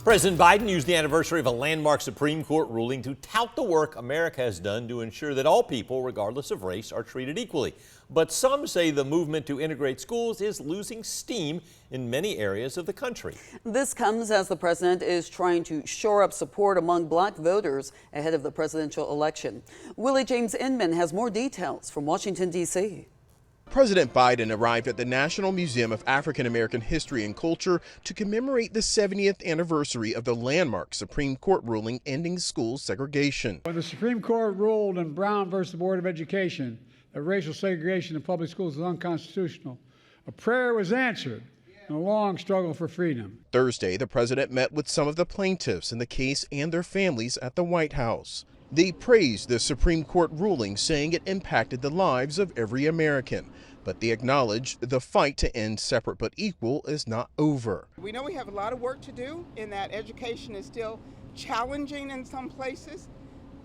President Biden used the anniversary of a landmark Supreme Court ruling to tout the work America has done to ensure that all people, regardless of race, are treated equally. But some say the movement to integrate schools is losing steam in many areas of the country. This comes as the president is trying to shore up support among black voters ahead of the presidential election. Willie James Inman has more details from Washington, D.C. President Biden arrived at the National Museum of African American History and Culture to commemorate the 70th anniversary of the landmark Supreme Court ruling ending school segregation. When the Supreme Court ruled in Brown versus the Board of Education that racial segregation in public schools is unconstitutional, a prayer was answered in a long struggle for freedom. Thursday, the president met with some of the plaintiffs in the case and their families at the White House. They praised the Supreme Court ruling, saying it impacted the lives of every American. But they acknowledged the fight to end separate but equal is not over. We know we have a lot of work to do in that education is still challenging in some places,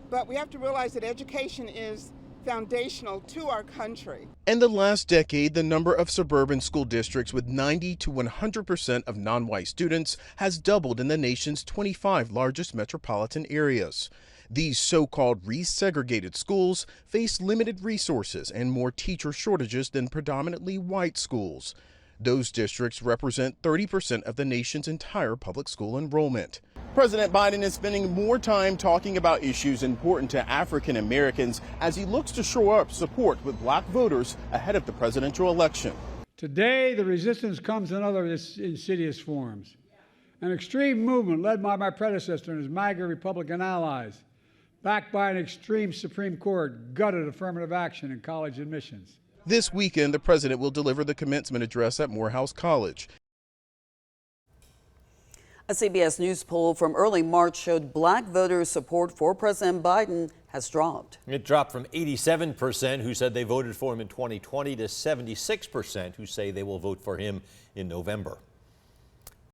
but we have to realize that education is foundational to our country. In the last decade, the number of suburban school districts with 90 to 100% of non-white students has doubled in the nation's 25 largest metropolitan areas. These so-called resegregated schools face limited resources and more teacher shortages than predominantly white schools. Those districts represent 30% of the nation's entire public school enrollment. President Biden is spending more time talking about issues important to African Americans as he looks to shore up support with black voters ahead of the presidential election. Today, the resistance comes in other insidious forms. An extreme movement led by my predecessor and his MAGA Republican allies, backed by an extreme Supreme Court, gutted affirmative action in college admissions. This weekend, the president will deliver the commencement address at Morehouse College. A CBS News poll from early March showed black voters' support for President Biden has dropped. It dropped from 87% who said they voted for him in 2020 to 76% who say they will vote for him in November.